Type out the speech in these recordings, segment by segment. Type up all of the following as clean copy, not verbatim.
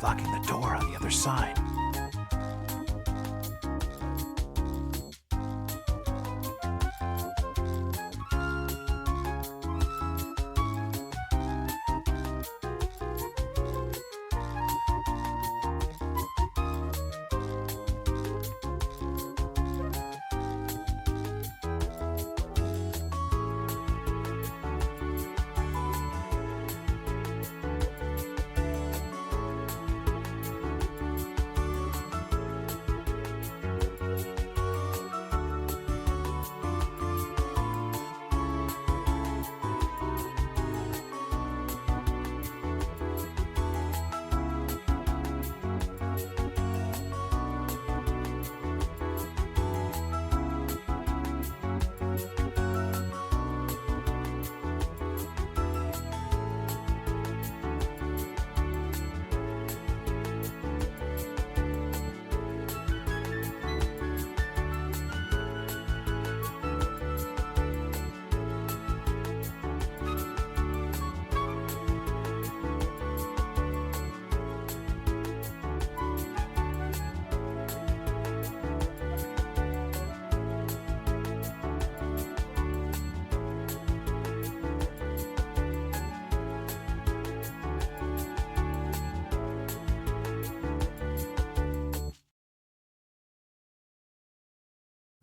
blocking the door on the other side.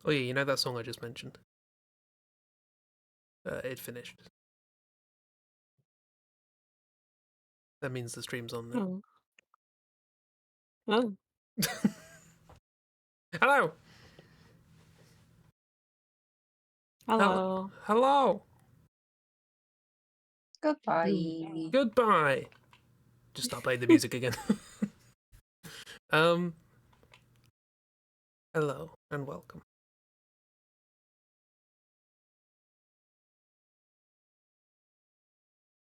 Oh yeah, you know that song I just mentioned? It finished. That means the stream's on now. Oh. Hello! Hello. Hello! Goodbye. Goodbye! Just stop playing the music again. Hello and welcome.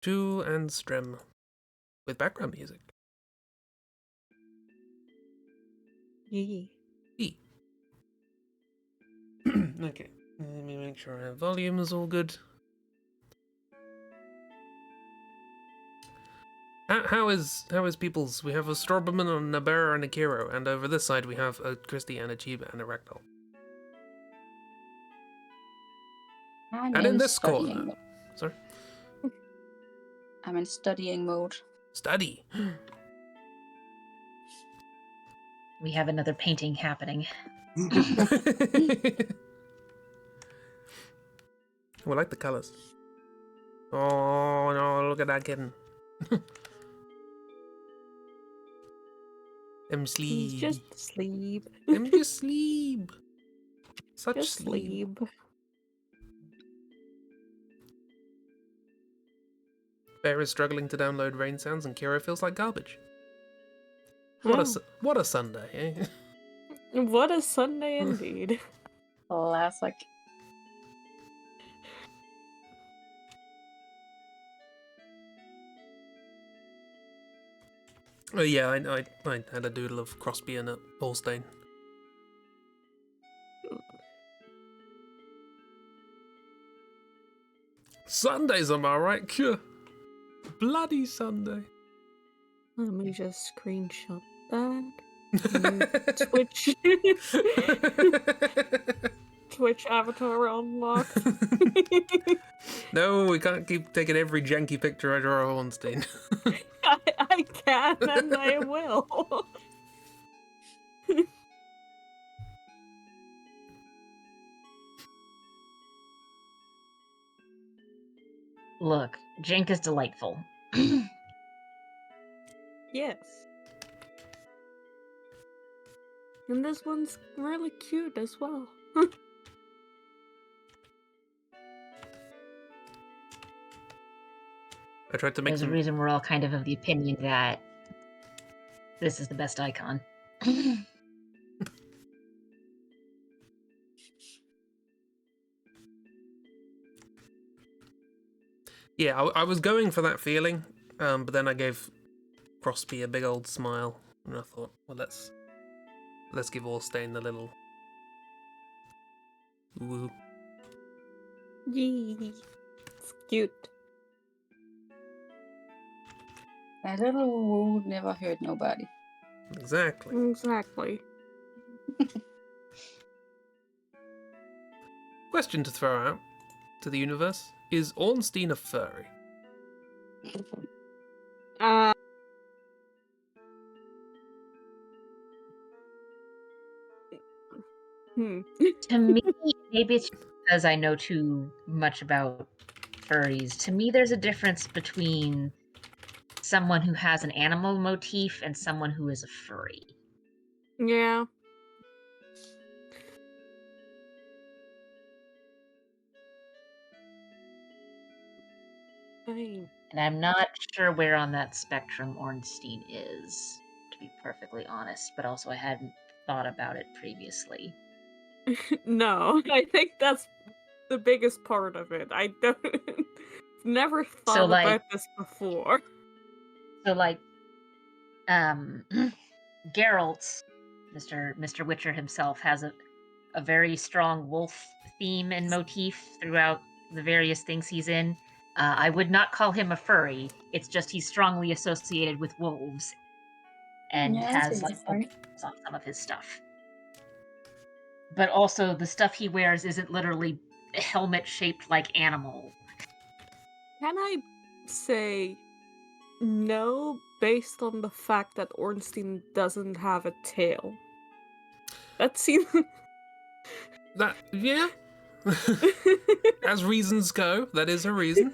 To and Strem with background music. Yee. Okay, let me make sure our volume is all good. How is people's? We have a Strawberman and a Bear and a Kiro, and over this side we have a Christy and a Chiba and a Ragdoll. And in this corner, sorry, I'm in studying mode. Study. We have another painting happening. We like the colors. Oh no! Look at that kitten. I'm sleep. He's just asleep. I'm just sleep. Such just sleep. Bear is struggling to download rain sounds, and Kiro feels like garbage. What a Sunday, eh? What a Sunday indeed. Classic. Oh yeah, I had a doodle of Crosby and a Ballstain. Sundays, am I right? Bloody Sunday. Let me just screenshot that. Twitch. Twitch avatar unlock. No, we can't keep taking every janky picture I draw of Ornstein. I can and I will. Look, Jink is delightful. Yes. And this one's really cute as well. I tried to make There's a reason we're all kind of the opinion that this is the best icon. Yeah, I was going for that feeling, but then I gave Crosby a big old smile, and I thought, well, let's give Ornstein the little woo. Yee. It's cute. A little wound never hurt nobody. Exactly. Exactly. Question to throw out to the universe: is Ornstein a furry? Uh, hmm. To me, maybe it's because I know too much about furries. To me, there's a difference between someone who has an animal motif and someone who is a furry. Yeah. Fine. And I'm not sure where on that spectrum Ornstein is, to be perfectly honest, but also I hadn't thought about it previously. No, I think that's the biggest part of it. I don't never So, thought like, about this before. Geralt, Mr. Witcher himself, has a very strong wolf theme and motif throughout the various things he's in. I would not call him a furry. It's just he's strongly associated with wolves and Yeah, I see has the like point. wolves on some of his stuff. But also, the stuff he wears isn't literally a helmet shaped like animal. Can I say no based on the fact that Ornstein doesn't have a tail? That seems. That, yeah. As reasons go, that is a reason.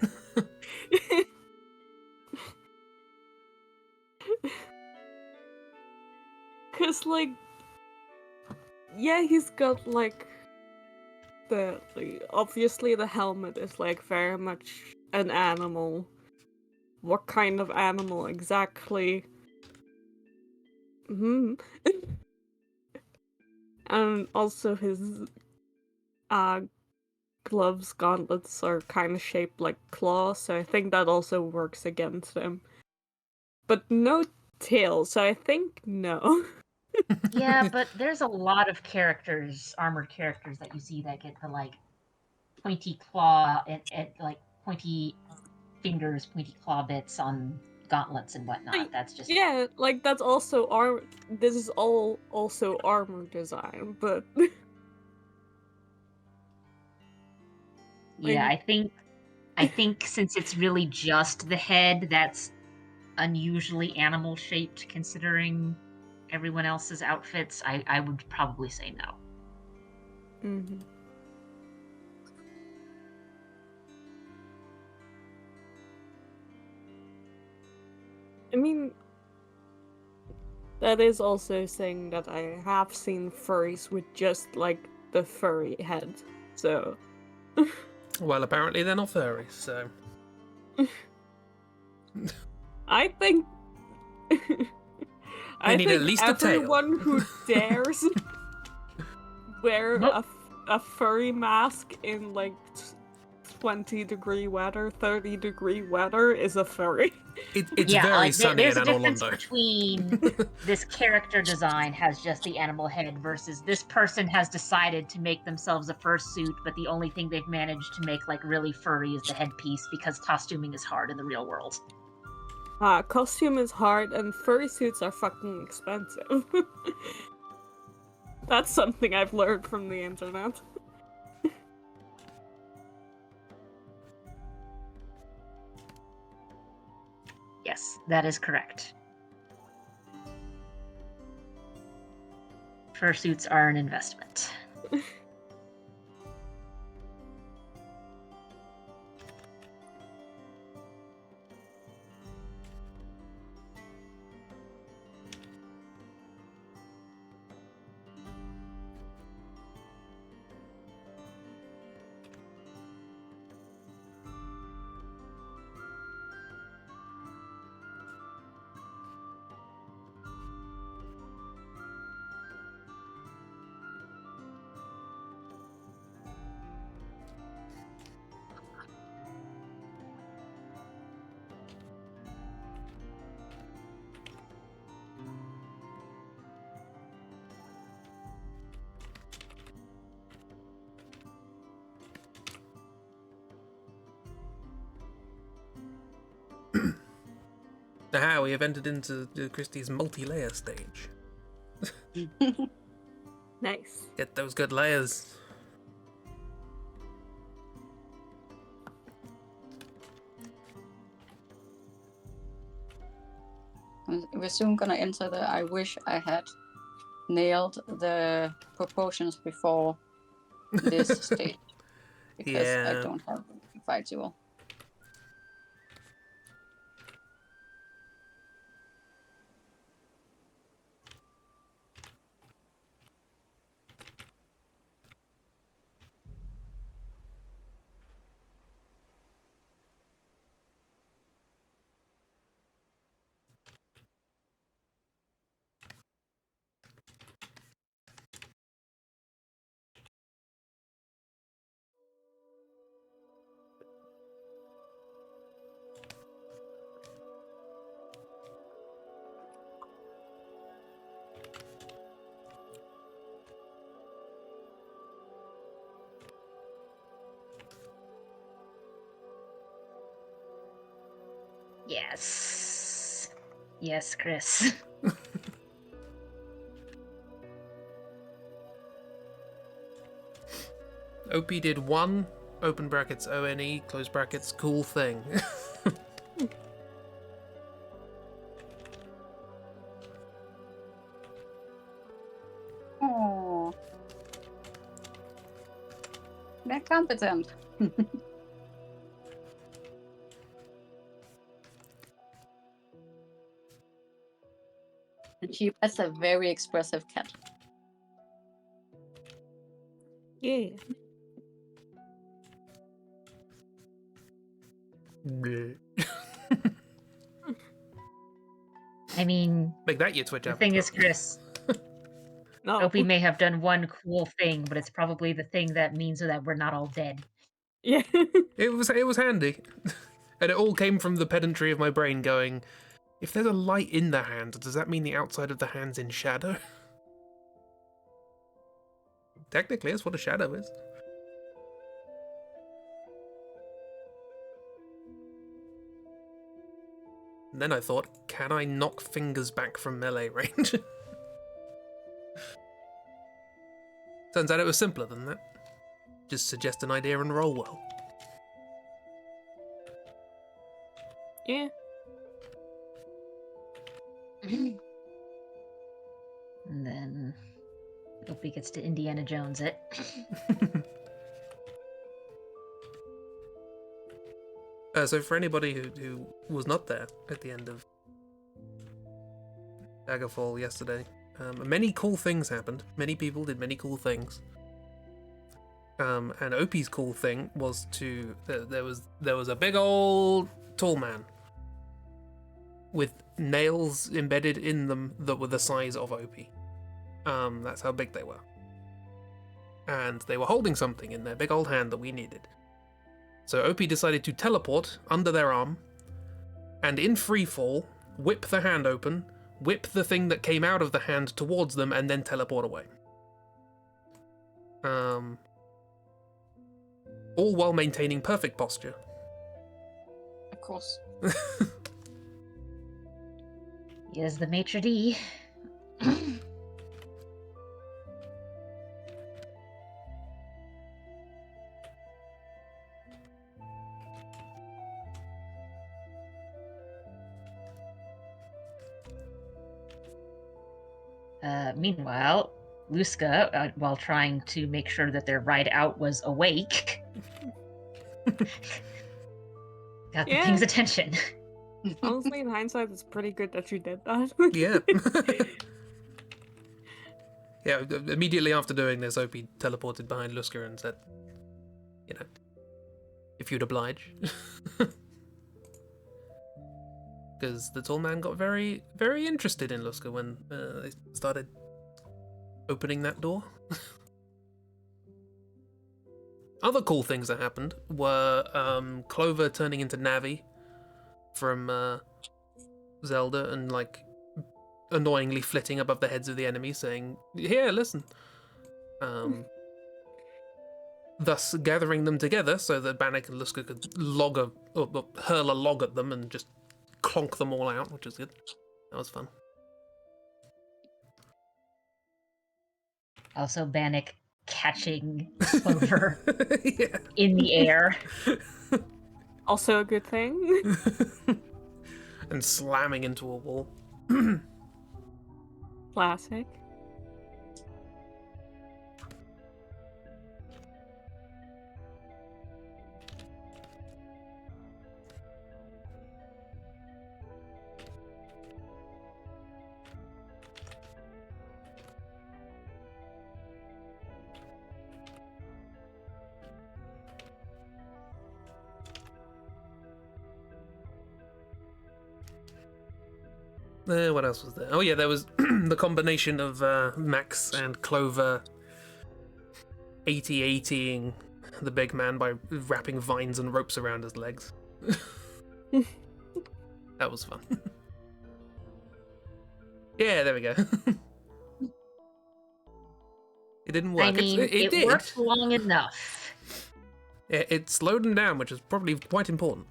Cause like, yeah, he's got like obviously the helmet is like very much an animal. What kind of animal exactly? Hmm. And also his uh gloves, gauntlets are kind of shaped like claws, so I think that also works against him. But no tail, so I think no. Yeah, but there's a lot of characters, armored characters that you see that get the like pointy claw and like pointy fingers, pointy claw bits on gauntlets and whatnot. That's just Yeah, like that's also this is all also armor design, but yeah. like I think since it's really just the head that's unusually animal shaped, considering everyone else's outfits, I would probably say no. mhm. I mean, that is also saying that I have seen furries with just like the furry head. So Well, apparently they're not furries, so. I think They I need at think least a tail. everyone who dares wear Nope. a furry mask in like 20-degree weather, 30-degree weather is a furry. It's Yeah, very like sunny there's in a difference Anolondo. between this character design has just the animal head versus this person has decided to make themselves a fursuit, but the only thing they've managed to make like really furry is the headpiece because costuming is hard in the real world. Costume is hard and furry suits are fucking expensive. That's something I've learned from the internet. Yes, that is correct. Fursuits are an investment. Aha, we have entered into Christie's multi-layer stage. Nice. Get those good layers. We're soon gonna enter the I wish I had nailed the proportions before this stage. Because I Yeah. don't have a fight tool. Yes. Yes, Chris. OP did one, open brackets ONE, close brackets, cool thing. Oh, they're competent. And that's a very expressive cat. Yeah. Bleh. I mean, Make that your Twitch the avatar. thing is, Chris, No. Opie may have done one cool thing, but it's probably the thing that means that we're not all dead. Yeah. It was handy. And it all came from the pedantry of my brain going, if there's a light in the hand, does that mean the outside of the hand's in shadow? Technically, that's what a shadow is. And then I thought, can I knock fingers back from melee range? Turns out it was simpler than that. Just suggest an idea and roll well. Yeah. And then Opie gets to Indiana Jones it. So for anybody who was not there at the end of Daggerfall yesterday, many cool things happened. Many people did many cool things. And Opie's cool thing was to there was a big old tall man with nails embedded in them that were the size of Opie. That's how big they were. And they were holding something in their big old hand that we needed. So Opie decided to teleport under their arm, and in free fall, whip the hand open, whip the thing that came out of the hand towards them, and then teleport away. All while maintaining perfect posture. Of course. He is the maitre d'. Meanwhile, Luska, while trying to make sure that their ride out was awake, got the Yeah. king's attention. Honestly, in hindsight, it's pretty good that you did that. Yeah. Yeah, immediately after doing this, Opie teleported behind Luska and said, you know, if you'd oblige. Because the tall man got very, very interested in Luska when they started opening that door. Other cool things that happened were Clover turning into Navi from Zelda and like annoyingly flitting above the heads of the enemy saying, here, listen. Thus gathering them together so that Bannock and Luska could hurl a log at them and just clonk them all out, which is good. That was fun. Also, Bannock catching Clover Yeah. in the air. Also a good thing. And slamming into a wall. Classic. What else was there? Oh yeah, there was the combination of Max and Clover 80-80ing the big man by wrapping vines and ropes around his legs. That was fun. Yeah, there we go. It didn't work. I mean, it did. worked long enough. It slowed him down, which is probably quite important.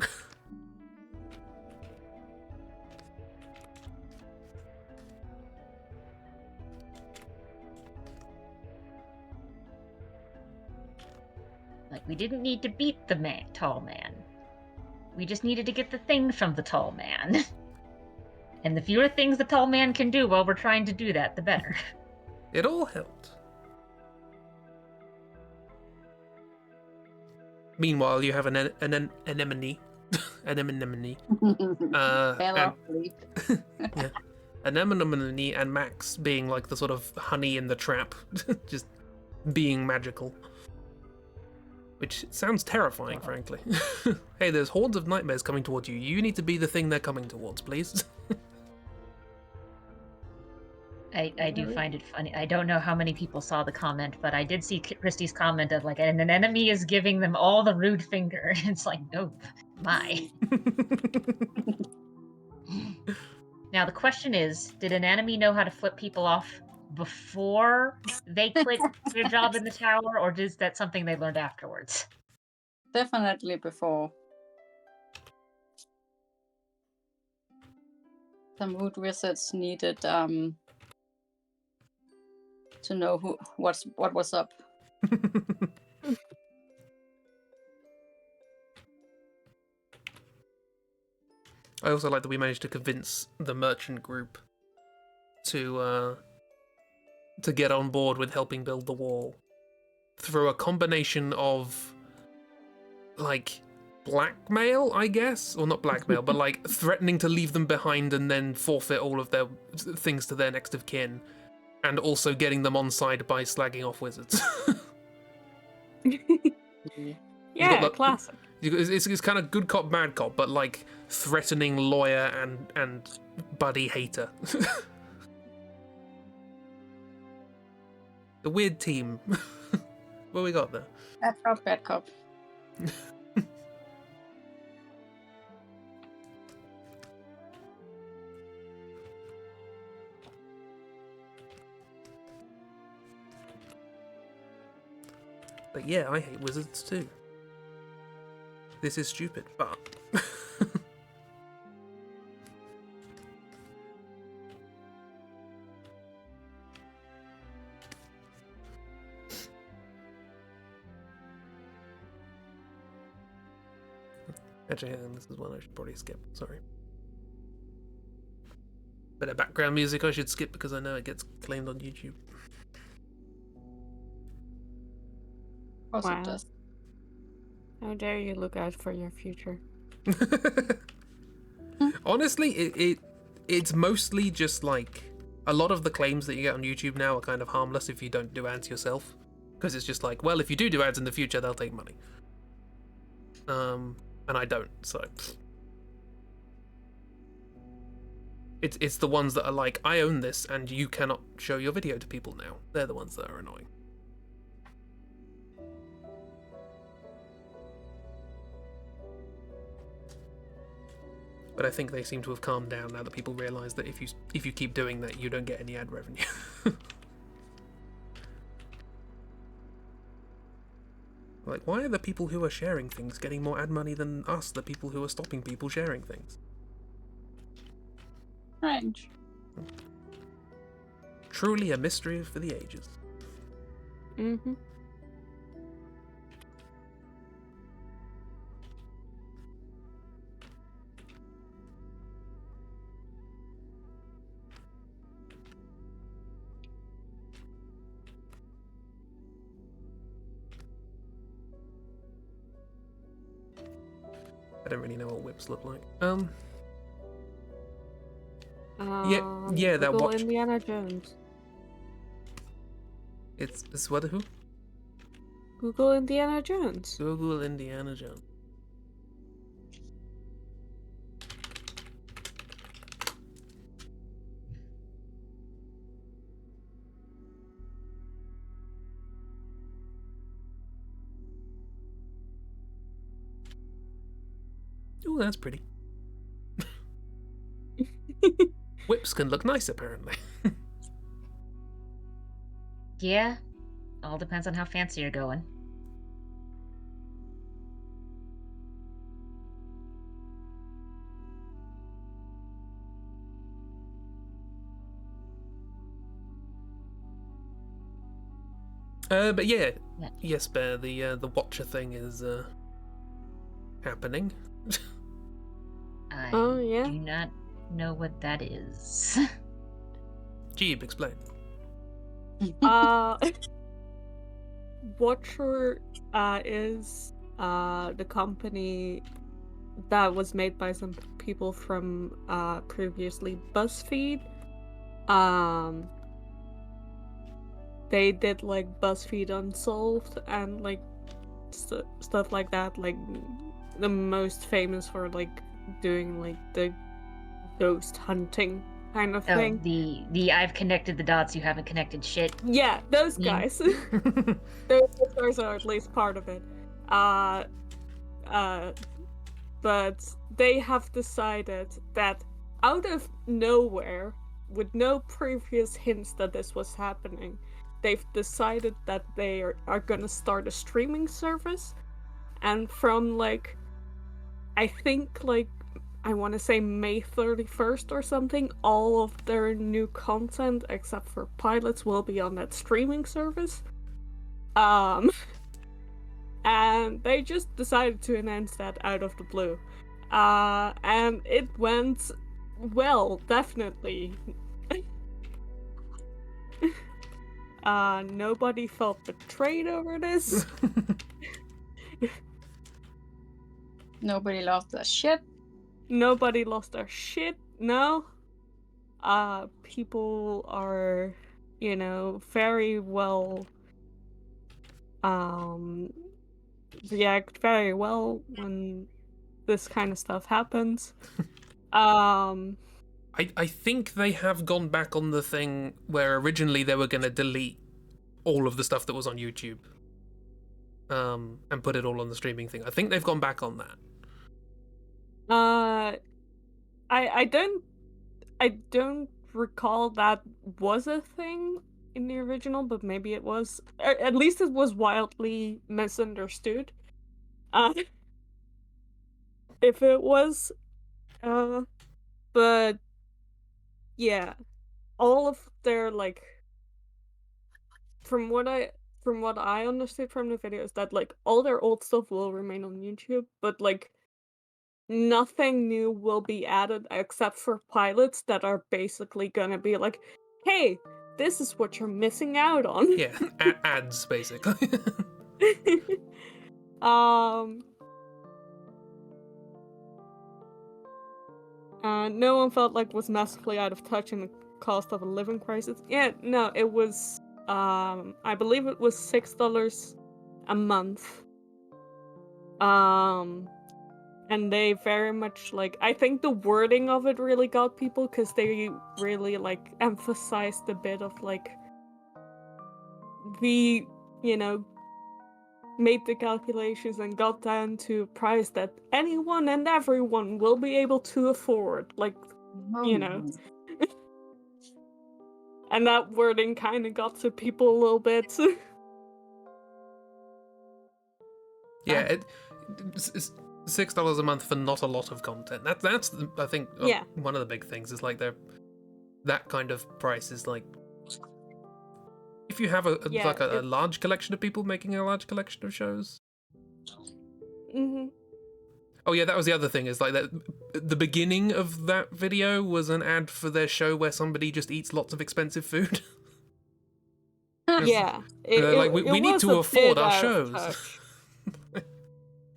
Like, we didn't need to beat the tall man. We just needed to get the thing from the tall man. And the fewer things the tall man can do while we're trying to do that, the better. It all helped. Meanwhile, you have an anemone. Anemone. Hello, sleep. Yeah. Anemone and Max being like the sort of honey in the trap. Just being magical. Which sounds terrifying, frankly. Hey, there's hordes of nightmares coming towards you. You need to be the thing they're coming towards, please. I do find it funny. I don't know how many people saw the comment, but I did see Christy's comment of like, and an enemy is giving them all the rude finger. It's like, nope, my. Now the question is, did an enemy know how to flip people off before they quit their job in the tower, or is that something they learned afterwards? Definitely before. The mood wizards needed to know what was up. I also like that we managed to convince the merchant group to get on board with helping build the wall through a combination of like blackmail, I guess, or not blackmail, but like threatening to leave them behind and then forfeit all of their things to their next of kin, and also getting them on side by slagging off wizards. Yeah, classic. It's kind of good cop, bad cop, but like threatening lawyer and buddy hater. The weird team. What we got there? Bad cop, bad cop. But yeah, I hate wizards too. This is stupid, but... Actually, this is one I should probably skip, sorry. Bit of background music I should skip because I know it gets claimed on YouTube. Also Wow. does. How dare you look out for your future? Honestly, it's mostly just like a lot of the claims that you get on YouTube now are kind of harmless if you don't do ads yourself, because it's just like, well, if you do ads in the future, they'll take money. And I don't, so it's the ones that are like, I own this and you cannot show your video to people now. They're the ones that are annoying. But I think they seem to have calmed down now that people realise that if you keep doing that, you don't get any ad revenue. Like, why are the people who are sharing things getting more ad money than us, the people who are stopping people sharing things? Strange. Truly a mystery for the ages. Mm-hmm. I don't really know what whips look like. Yeah, that Google watch. Indiana Jones. It's what, who? Google Indiana Jones. Google Indiana Jones. Ooh, that's pretty. Whips can look nice, apparently. Yeah, all depends on how fancy you're going. But yeah, Yeah. yes, Bear. The Watcher thing is happening. I Oh, yeah? do not know what that is. Jeeb, explain. Uh, Watcher is the company that was made by some people from previously BuzzFeed. They did like BuzzFeed Unsolved and like stuff like that. Like the most famous for like doing like the ghost hunting kind of Oh, thing. the I've connected the dots, you haven't connected shit. Yeah, those You- guys. Those guys are at least part of it. But they have decided that out of nowhere, with no previous hints that this was happening, they've decided that they are gonna start a streaming service. And from like, I think like, I want to say May 31st or something, all of their new content, except for pilots, will be on that streaming service. And they just decided to announce that out of the blue. And it went well, definitely. Nobody felt betrayed over this. Nobody lost their shit. Nobody lost their shit, no. People are, very well, react very well when this kind of stuff happens. I think they have gone back on the thing where originally they were going to delete all of the stuff that was on YouTube, and put it all on the streaming thing. I think they've gone back on that. I don't recall that was a thing in the original, but maybe it was. At least it was wildly misunderstood. If it was, but yeah, all of their like, from what I understood from the videos, that like all their old stuff will remain on YouTube, but like nothing new will be added except for pilots that are basically gonna be like, hey, this is what you're missing out on. Yeah, ads basically. No one felt like was massively out of touch in the cost of a living crisis. Yeah, no, it was I believe it was $6 a month. And they very much like, I think the wording of it really got people because they really like emphasized a bit of like, we, made the calculations and got down to a price that anyone and everyone will be able to afford. Like, and that wording kind of got to people a little bit. Yeah, $6 a month for not a lot of content. That's I think Yeah. one of the big things is like that kind of price is like if you have Yeah, a large collection of people making a large collection of shows. Mm-hmm. Oh yeah, that was the other thing is like that. The beginning of that video was an ad for their show where somebody just eats lots of expensive food. Yeah. Like we need was to a afford bit our out of shows.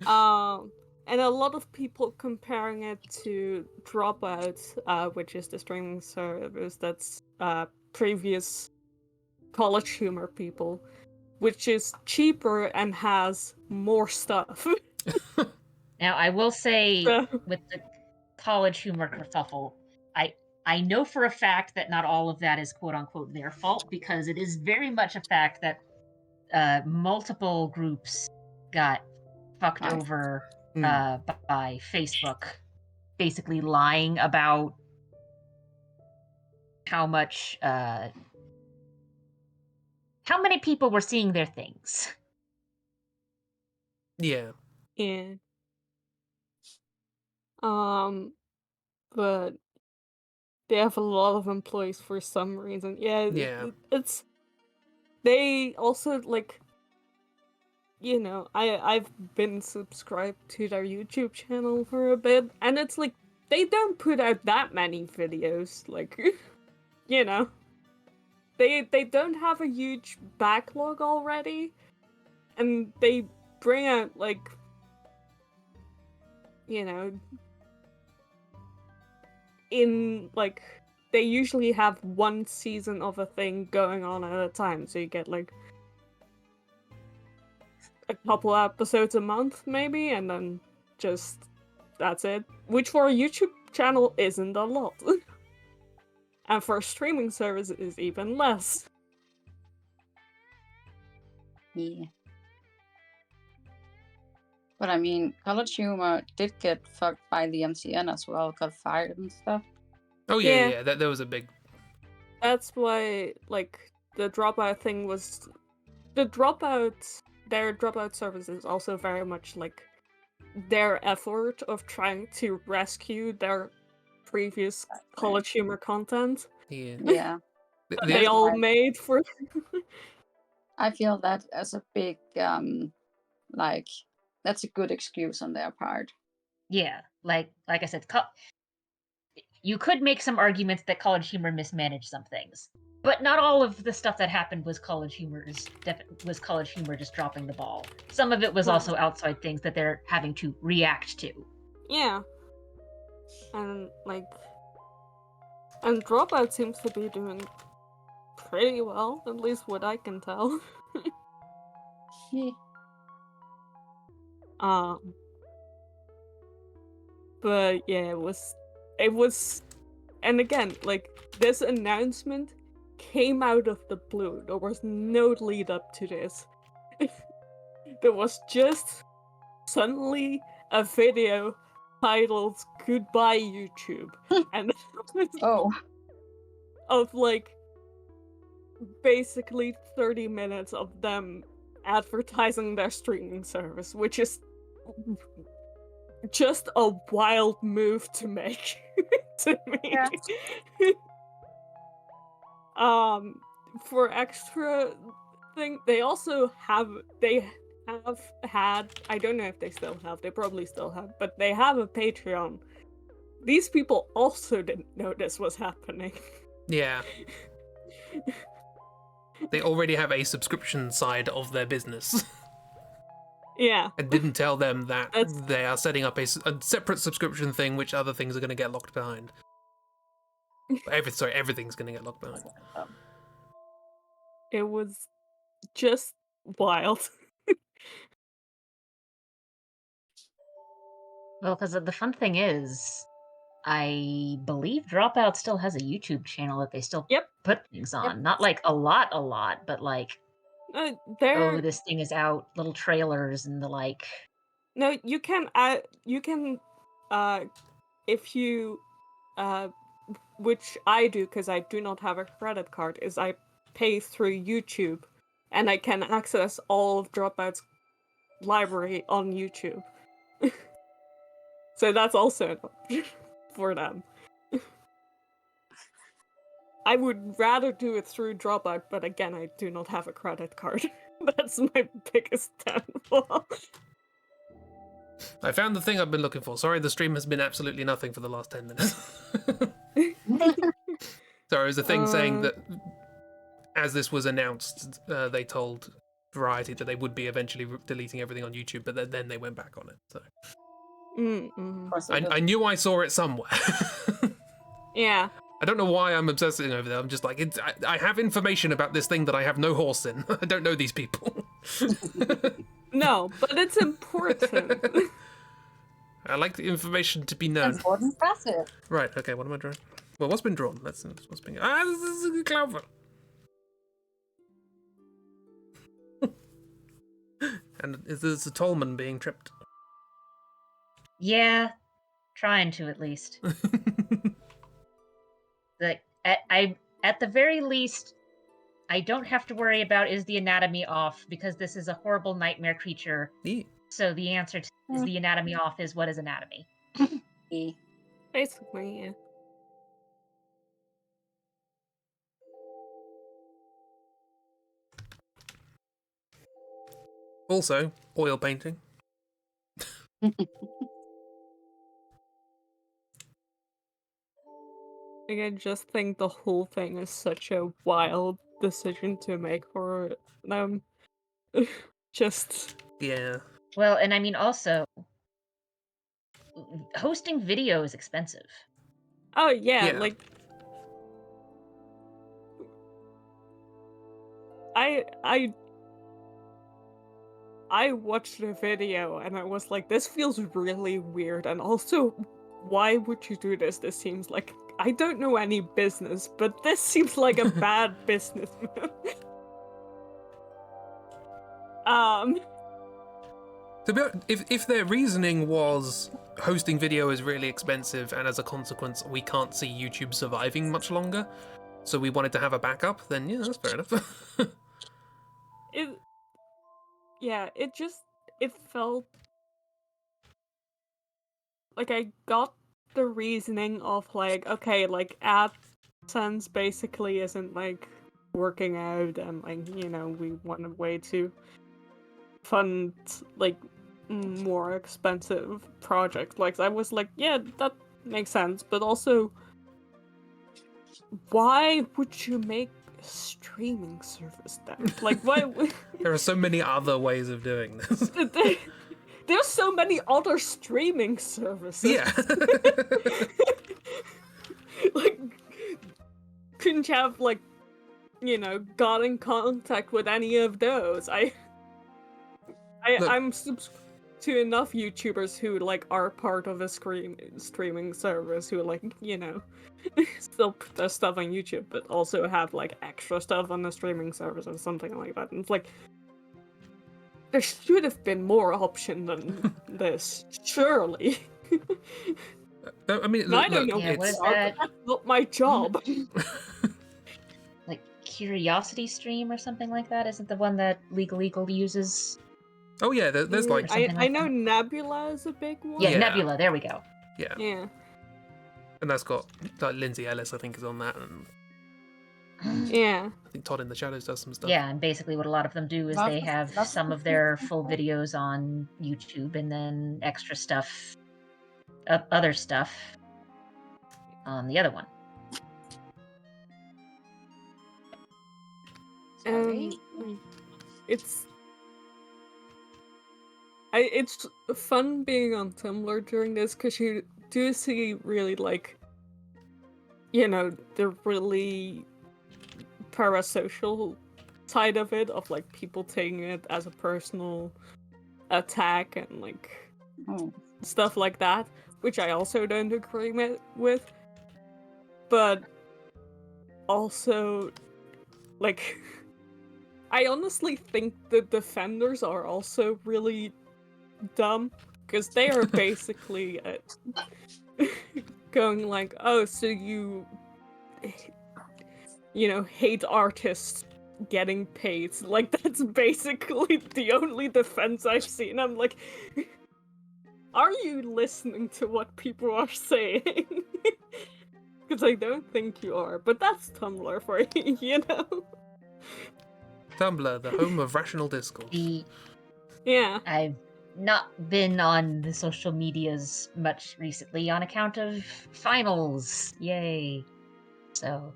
touch. And a lot of people comparing it to Dropout, which is the streaming service that's previous College Humor people, which is cheaper and has more stuff. Now, I will say, So- with the College Humor kerfuffle, I know for a fact that not all of that is quote unquote their fault, because it is very much a fact that multiple groups got fucked Right. over Hmm. by Facebook, basically lying about how much how many people were seeing their things. Yeah. yeah. But they have a lot of employees for some reason. Yeah, Yeah. it's they also like I've been subscribed to their YouTube channel for a bit, and it's like they don't put out that many videos. Like, they don't have a huge backlog already, and they bring out like, in like they usually have one season of a thing going on at a time, so you get like a couple episodes a month maybe, and then just that's it, which for a YouTube channel isn't a lot. And for a streaming service is even less. Yeah. But I mean, College Humor did get fucked by the MCN as well, got fired and stuff. Oh yeah, Yeah. yeah. That was a big. That's why like the Dropout thing was their Dropout service is also very much like their effort of trying to rescue their previous College Humor content Yeah. Yeah. they all Right. made for. I feel that as a big, like, that's a good excuse on their part. Yeah, like I said, you could make some arguments that College Humor mismanaged some things, but not all of the stuff that happened was College Humor just dropping the ball. Some of it was Right. also outside things that they're having to react to. Yeah. And Dropout seems to be doing pretty well, at least what I can tell. Yeah. But yeah, it was, and again, like, this announcement came out of the blue. There was no lead up to this. There was just suddenly a video titled "Goodbye YouTube," and Oh, of like basically 30 minutes of them advertising their streaming service, which is just a wild move to make to me. Yeah. For extra thing, they have had, I don't know if they still have, they probably still have, but they have a Patreon. These people also didn't know this was happening. Yeah. They already have a subscription side of their business. Yeah. And didn't tell them that That's- they are setting up a separate subscription thing, which other things are going to get locked behind. Everything's going to get locked behind. It was just wild. Well, because the fun thing is, I believe Dropout still has a YouTube channel that they still Yep. put things on. Yep. Not like a lot, but like, They're oh, this thing is out, little trailers and the like. No, you can if you which I do because I do not have a credit card, is I pay through YouTube and I can access all of Dropout's library on YouTube. So that's also an option for them. I would rather do it through Dropout, but again, I do not have a credit card. That's my biggest downfall. I found the thing I've been looking for. Sorry, the stream has been absolutely nothing for the last 10 minutes. Sorry, it was a thing saying that as this was announced, they told Variety that they would be eventually deleting everything on YouTube, but then they went back on it. So I knew I saw it somewhere. Yeah. I don't know why I'm obsessing over that. I'm just like, I have information about this thing that I have no horse in. I don't know these people. No, but it's important. I like the information to be known. Important passive. Right, okay, what am I drawing? Well, what's been drawn? What's been... this is a clover. And is this a Tolman being tripped? Yeah, trying to at least. Like at the very least, I don't have to worry about is the anatomy off, because this is a horrible nightmare creature. Yeah. So the answer to is the anatomy off is what is anatomy? Basically, yeah. Also, oil painting. I just think the whole thing is such a wild decision to make for them. Just... Yeah. Well, and I mean also, hosting video is expensive. Oh, yeah, Yeah. like... I watched the video and I was like, this feels really weird, and also, why would you do this? This seems like... I don't know any business, but this seems like a bad business move. To be honest, if their reasoning was hosting video is really expensive and as a consequence we can't see YouTube surviving much longer, so we wanted to have a backup, then yeah, that's fair enough. It felt like I got the reasoning of like, okay, like AdSense basically isn't like working out, and like, you know, we want a way to fund like more expensive projects. Like, I was like, yeah, that makes sense, but also, why would you make a streaming service then? Like, why? There are so many other ways of doing this. There's so many other streaming services. Yeah. Like, couldn't you have, like, you know, got in contact with any of those? I'm subscribed to enough YouTubers who, like, are part of a streaming service who, like, you know, still put their stuff on YouTube, but also have, like, extra stuff on the streaming service or something like that. And it's like, there should have been more option than this, surely. I mean, I don't know yeah, what is are, that? but that's not my job. Like Curiosity Stream or something like that? Isn't the one that Legal Eagle uses? Oh yeah, there's like... something I like know that. Nebula is a big one. Yeah, Yeah. Nebula, there we go. Yeah. Yeah. And that's got, like, Lindsay Ellis, I think, is on that, and Yeah. I think Todd in the Shadows does some stuff. Yeah, and basically what a lot of them do is Lots they of- have lots some of their full videos on YouTube and then extra stuff, other stuff on the other one. Sorry. It's fun being on Tumblr during this, because you do see really, like, you know, the really parasocial side of it, of like people taking it as a personal attack and like Oh. stuff like that, which I also don't agree with. But also, like, I honestly think the defenders are also really dumb, because they are basically going like, oh, so you know, hate artists getting paid. Like, that's basically the only defense I've seen. I'm like, are you listening to what people are saying? Because I don't think you are, but that's Tumblr for you, you know? Tumblr, the home of rational discourse. Yeah. I've not been on the social medias much recently on account of finals. Yay. So,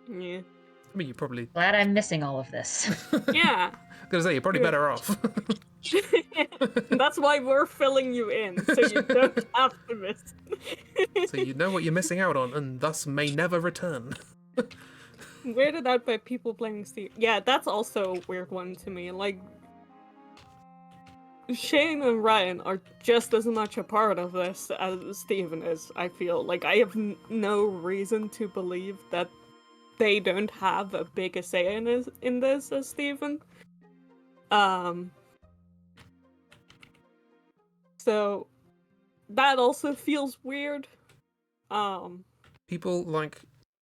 Yeah. I mean, you probably. glad I'm missing all of this. Yeah. I was gonna say, you're probably Good. better off. That's why we're filling you in, so you don't have to miss. So you know what you're missing out on, and thus may never return. Weirded out by people playing Steve. Yeah, that's also a weird one to me. Like, Shane and Ryan are just as much a part of this as Steven is, I feel. Like, I have no reason to believe that they don't have a bigger say in this as Steven. So, that also feels weird. People like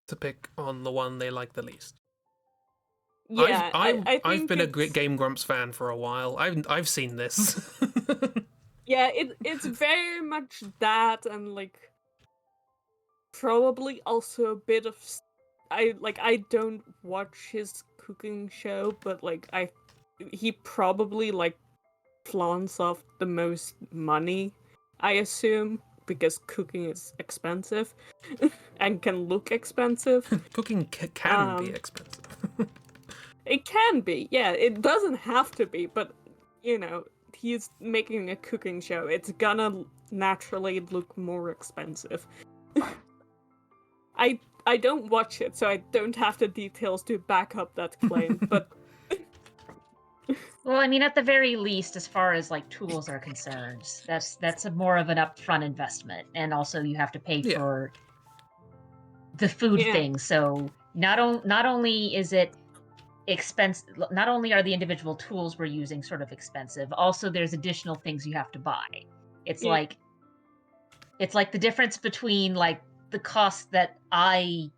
to pick on the one they like the least. Yeah, I've I think been a it's... Game Grumps fan for a while. I've seen this. Yeah, it's very much that, and like probably also a bit of I don't watch his cooking show, but like he probably like flaunts off the most money, I assume, because cooking is expensive and can look expensive. Cooking can be expensive. It can be, yeah. It doesn't have to be, but you know, he's making a cooking show. It's gonna naturally look more expensive. I don't watch it, so I don't have the details to back up that claim. But Well, I mean, at the very least, as far as like tools are concerned, that's a more of an upfront investment, and also you have to pay Yeah. for the food Yeah. thing. So not only is it not only are the individual tools we're using sort of expensive, also there's additional things you have to buy. It's Yeah. like the difference between like the cost that I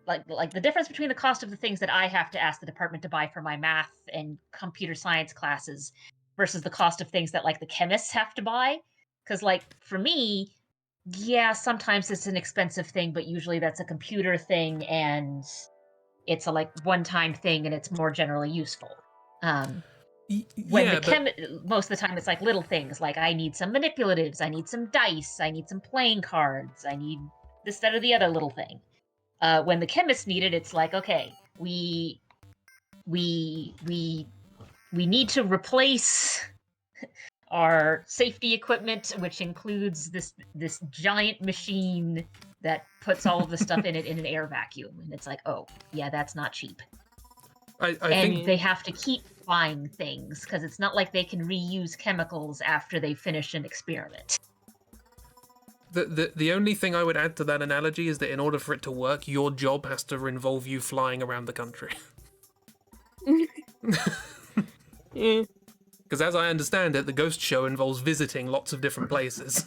like the difference between the cost of the things that I have to ask the department to buy for my math and computer science classes versus the cost of things that like the chemists have to buy. Because like for me, yeah, sometimes it's an expensive thing, but usually that's a computer thing and it's a like one-time thing and it's more generally useful. Yeah, but Most of the time it's like little things like I need some manipulatives, I need some dice, I need some playing cards, I need this, that, or the other little thing. When the chemists need it, it's like, okay, we need to replace our safety equipment, which includes this giant machine that puts all of the stuff in it in an air vacuum. And it's like, oh, yeah, that's not cheap. I And think they have to keep buying things because it's not like they can reuse chemicals after they finish an experiment. the only thing I would add to that analogy is that in order for it to work, your job has to involve you flying around the country. Yeah. Because as I understand it, the ghost show involves visiting lots of different places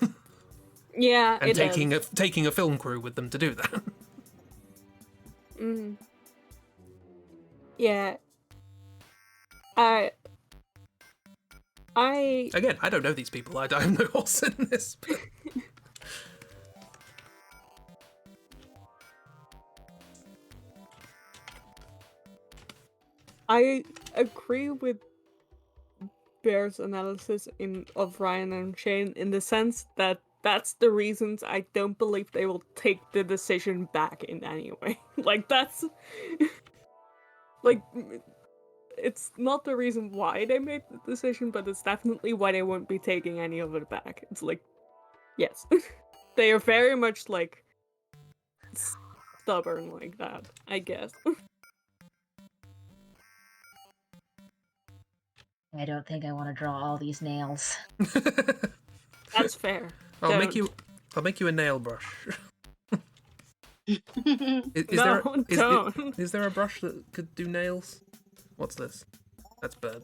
Yeah, and it taking a film crew with them to do that. does. Yeah. I Again, I don't know these people. I have no horse in this. But... I agree with Bear's analysis of Ryan and Shane in the sense that that's the reasons I don't believe they will take the decision back in any way. Like, that's... like, it's not the reason why they made the decision, but it's definitely why they won't be taking any of it back. It's like, yes. They are very much, like, stubborn like that, I guess. I don't think I want to draw all these nails. That's fair. I'll make Don't. you a nail brush. No, don't. Is there a brush that could do nails? What's this? That's bird.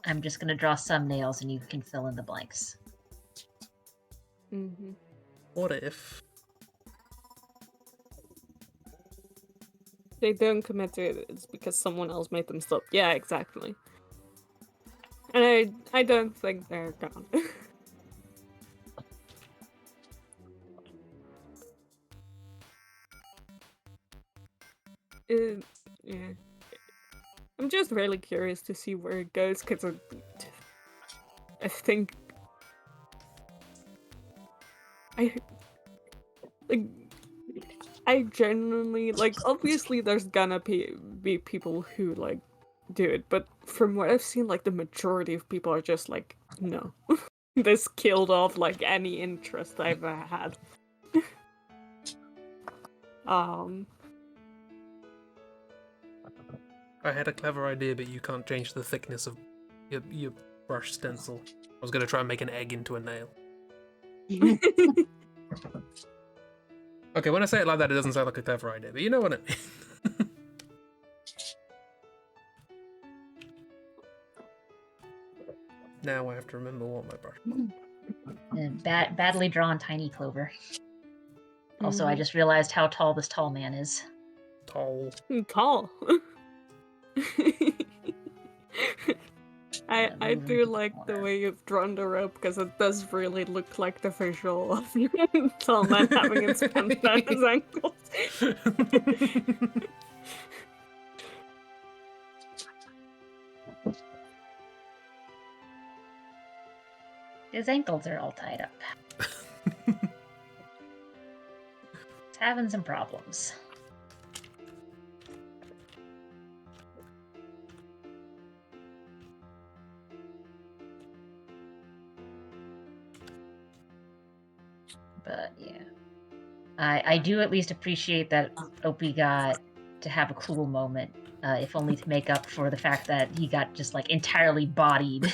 I'm just going to draw some nails and you can fill in the blanks. Mm-hmm. What if? They don't commit to it, it's because someone else made them stop. Yeah, exactly. And I don't think they're gone. Yeah. I'm just really curious to see where it goes, because I think like I genuinely like. Obviously, there's gonna be people who like do it, but from what I've seen, like the majority of people are just like, no, this killed off like any interest I've ever had. I had a clever idea, but you can't change the thickness of your brush stencil. I was gonna try and make an egg into a nail. Okay, when I say it like that, it doesn't sound like a clever idea, but you know what I mean. Now I have to remember what my brush. Badly drawn tiny clover. Also, I just realized how tall this tall man is. Tall. Tall. I do like the way you've drawn the rope, because it does really look like the visual of tall man having his pants down his ankles. His ankles are all tied up. He's having some problems. But yeah, I do at least appreciate that Opie got to have a cool moment, if only to make up for the fact that he got just like entirely bodied